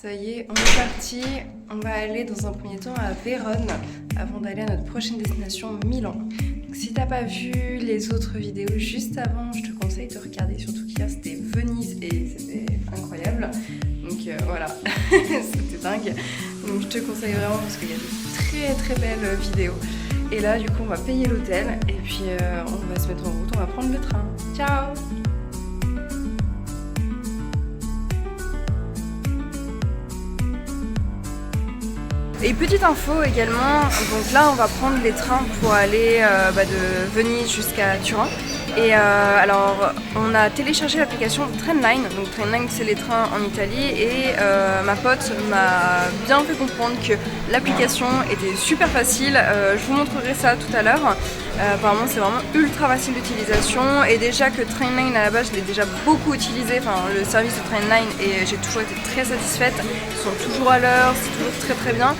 Ça y est, on est parti. On va aller dans un premier temps à Vérone avant d'aller à notre prochaine destination, Milan. Donc, si t'as pas vu les autres vidéos juste avant, je te conseille de regarder, surtout qu'hier c'était Venise et c'était incroyable. Donc voilà, c'était dingue. Donc je te conseille vraiment parce qu'il y a de très belles vidéos. Et là du coup on va payer l'hôtel et puis on va se mettre en route, on va prendre le train. Ciao! Et petite info également, donc là on va prendre les trains pour aller de Venise jusqu'à Turin. Et alors on a téléchargé l'application Trainline, donc Trainline c'est les trains en Italie et ma pote m'a bien fait comprendre que l'application était super facile, je vous montrerai ça tout à l'heure. Apparemment c'est vraiment ultra facile d'utilisation et déjà que Trainline à la base je l'ai déjà beaucoup utilisé, enfin le service de Trainline, et j'ai toujours été très satisfaite, ils sont toujours à l'heure, c'est toujours très bien.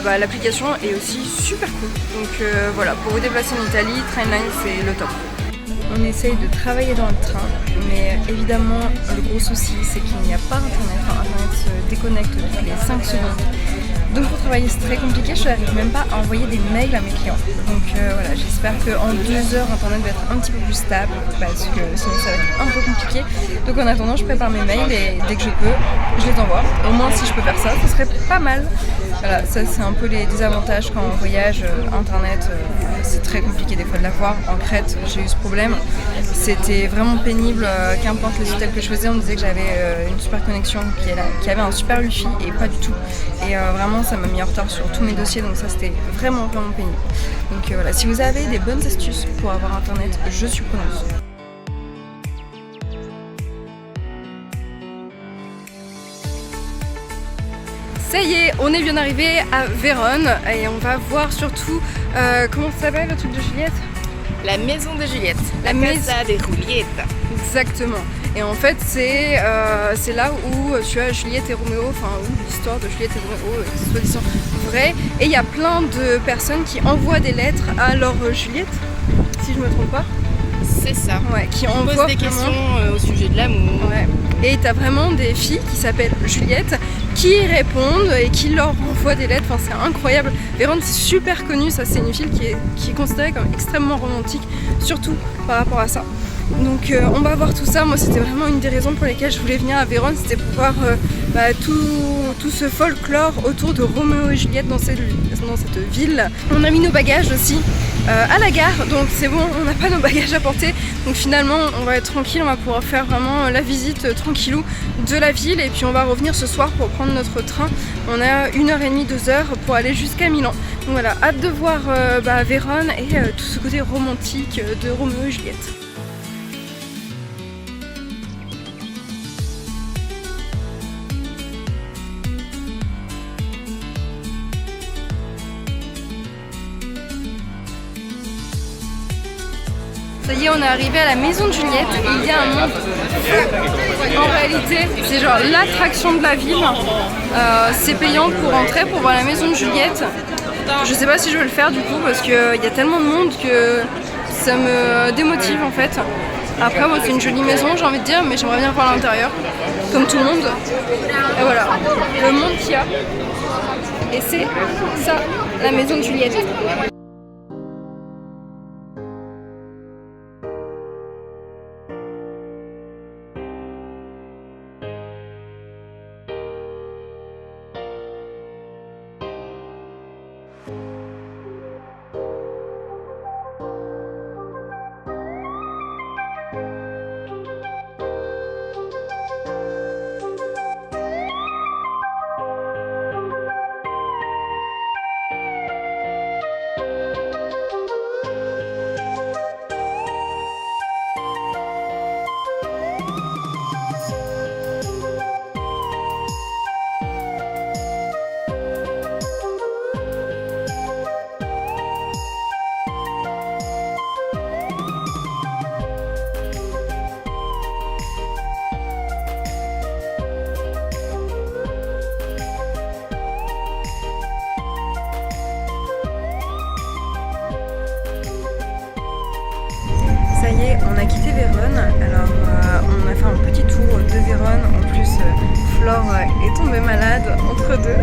L'application est aussi super cool, donc voilà, pour vous déplacer en Italie, Trainline c'est le top. On essaye de travailler dans le train, mais évidemment le gros souci c'est qu'il n'y a pas internet, internet se déconnecte toutes les 5 secondes. Donc pour travailler c'est très compliqué, je n'arrive même pas à envoyer des mails à mes clients. Donc voilà, j'espère qu'en 2 heures internet va être un petit peu plus stable parce que sinon ça va être un peu compliqué. Donc en attendant je prépare mes mails et dès que je peux, je les envoie. Au moins si je peux faire ça, ce serait pas mal. Voilà, ça c'est un peu les désavantages quand on voyage, internet c'est très compliqué des fois de l'avoir. En Crète j'ai eu ce problème, c'était vraiment pénible, qu'importe les hôtels que je faisais on me disait que j'avais une super connexion, qui avait un super wifi et pas du tout. Et vraiment ça m'a mis en retard sur tous mes dossiers, donc ça c'était vraiment pénible. Donc voilà, si vous avez des bonnes astuces pour avoir internet, je suis preneuse. Ça y est, on est bien arrivé à Vérone et on va voir surtout, comment ça s'appelle le truc de Juliette? La maison de Juliette, la Casa de Juliette. Exactement. Et en fait c'est là où tu as Juliette et Roméo, enfin où l'histoire de Juliette et Roméo est soi-disant vraie. Et il y a plein de personnes qui envoient des lettres à leur Juliette, si je me trompe pas. C'est ça. Ouais, qui on envoient pose des questions au sujet de l'amour. Ouais. Et t'as vraiment des filles qui s'appellent Juliette qui répondent et qui leur envoient des lettres. Enfin, c'est incroyable. Vérone c'est super connu, ça c'est une ville qui est considérée comme extrêmement romantique, surtout par rapport à ça. Donc on va voir tout ça. Moi c'était vraiment une des raisons pour lesquelles je voulais venir à Vérone, c'était pour voir tout ce folklore autour de Roméo et Juliette dans cette ville. On a mis nos bagages aussi à la gare, donc c'est bon, on n'a pas nos bagages à porter. Donc finalement on va être tranquille, on va pouvoir faire vraiment la visite tranquillou de la ville et puis on va revenir ce soir pour prendre notre train. On a 1h30, 2 heures pour aller jusqu'à Milan. Donc voilà, hâte de voir Vérone et tout ce côté romantique de Roméo et Juliette. Ça y est, on est arrivé à la maison de Juliette et il y a un monde fou. En réalité, c'est genre l'attraction de la ville. C'est payant pour entrer, pour voir la maison de Juliette. Je sais pas si je vais le faire du coup parce qu'il y a tellement de monde que ça me démotive en fait. Après, bon, c'est une jolie maison, j'ai envie de dire, mais j'aimerais bien voir l'intérieur, comme tout le monde. Et voilà, le monde qu'il y a. Et c'est ça, la maison de Juliette. Ça y est, on a quitté Vérone. Alors on a fait un petit tour de Vérone. En plus, Flore est tombée malade entre deux,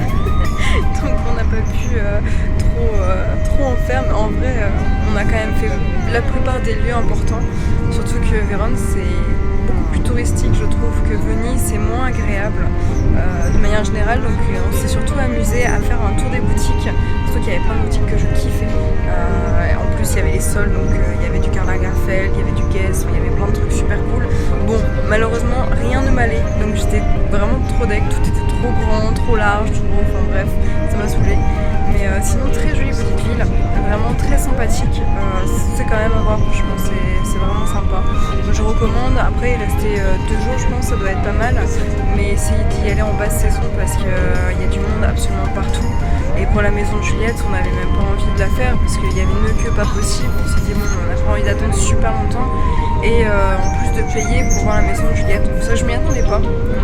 donc on n'a pas pu trop en faire, mais en vrai on a quand même fait la plupart des lieux importants, surtout que Vérone c'est beaucoup plus touristique je trouve que Venise, c'est moins agréable de manière générale, donc on s'est surtout amusé à faire un tour des boutiques, surtout qu'il y avait plein de boutiques que je kiffais, en plus il y avait les sols, donc il y avait du Karl Lagerfeld, il y avait du Guess, il y avait plein de trucs super cool. Bon, malheureusement rien ne m'allait, donc j'étais vraiment trop deck, tout était trop grand, trop large, trop gros, enfin bref, ça m'a saoulé. Mais sinon très jolie petite ville, vraiment très sympathique, c'est quand même à voir, franchement c'est vraiment sympa. Je recommande, après il restait 2 jours je pense, ça doit être pas mal, mais essayez d'y aller en basse saison parce qu'il y a du monde absolument partout. Et pour la maison de Juliette, on n'avait même pas envie de la faire parce qu'il y avait une queue pas possible, on s'est dit bon on n'a pas envie d'attendre super longtemps et en plus de payer pour voir la maison de Juliette, donc ça je m'y attendais pas.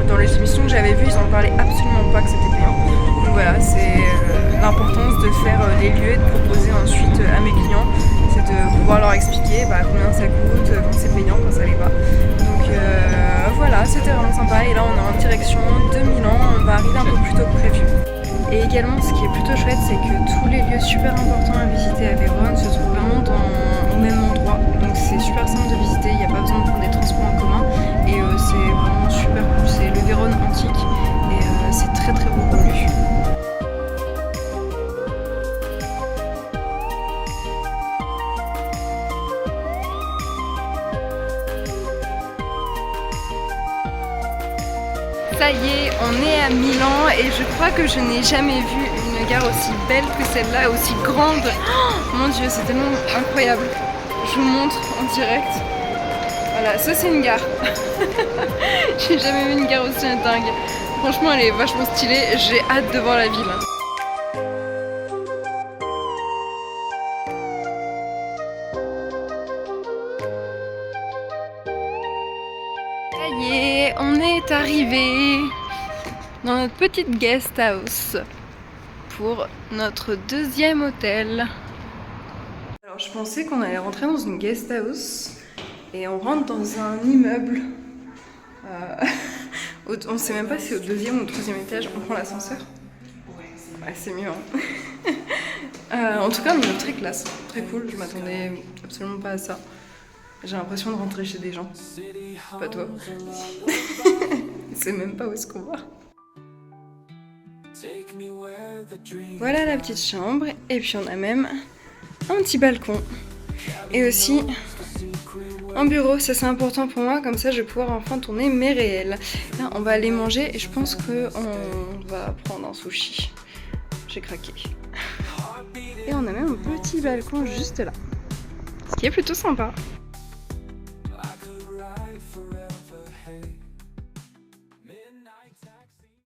Dans les émissions que j'avais vues, ils en parlaient absolument pas que c'était payant. Donc voilà, c'est l'importance de faire les lieux et de proposer ensuite à mes clients, c'est de pouvoir leur expliquer combien ça coûte, quand c'est payant, quand ça l'est pas. Donc voilà, c'était vraiment sympa et là on est en direction de Milan, on va arriver un peu plus tôt que prévu. Et également ce qui est plutôt chouette, c'est que tous les lieux super importants à visiter à Vérone se trouvent vraiment au même endroit, donc c'est super simple de visiter, il n'y a pas besoin de prendre des transports en commun et c'est vraiment super cool, c'est le Vérone antique et c'est très très beau comme lieu. Ça y est, on est à Milan et je crois que je n'ai jamais vu une gare aussi belle que celle-là, aussi grande. Oh, mon dieu, c'est tellement incroyable. Je vous montre en direct. Voilà, ça c'est une gare. J'ai jamais vu une gare aussi dingue. Franchement, elle est vachement stylée. J'ai hâte de voir la ville. Ça y est, on est arrivé dans notre petite guest house pour notre 2e hôtel. Alors je pensais qu'on allait rentrer dans une guest house et on rentre dans un immeuble. On sait même pas si c'est au 2e ou au 3e étage, on prend l'ascenseur. Ouais, c'est mieux hein. En tout cas, on est très classe, très cool, je m'attendais absolument pas à ça. J'ai l'impression de rentrer chez des gens. Pas toi. Je sais même pas où est-ce qu'on va. Voilà la petite chambre. Et puis on a même un petit balcon. Et aussi un bureau. Ça c'est important pour moi. Comme ça je vais pouvoir enfin tourner mes réels. Là on va aller manger et je pense qu'on va prendre un sushi. J'ai craqué. Et on a même un petit balcon juste là. Ce qui est plutôt sympa.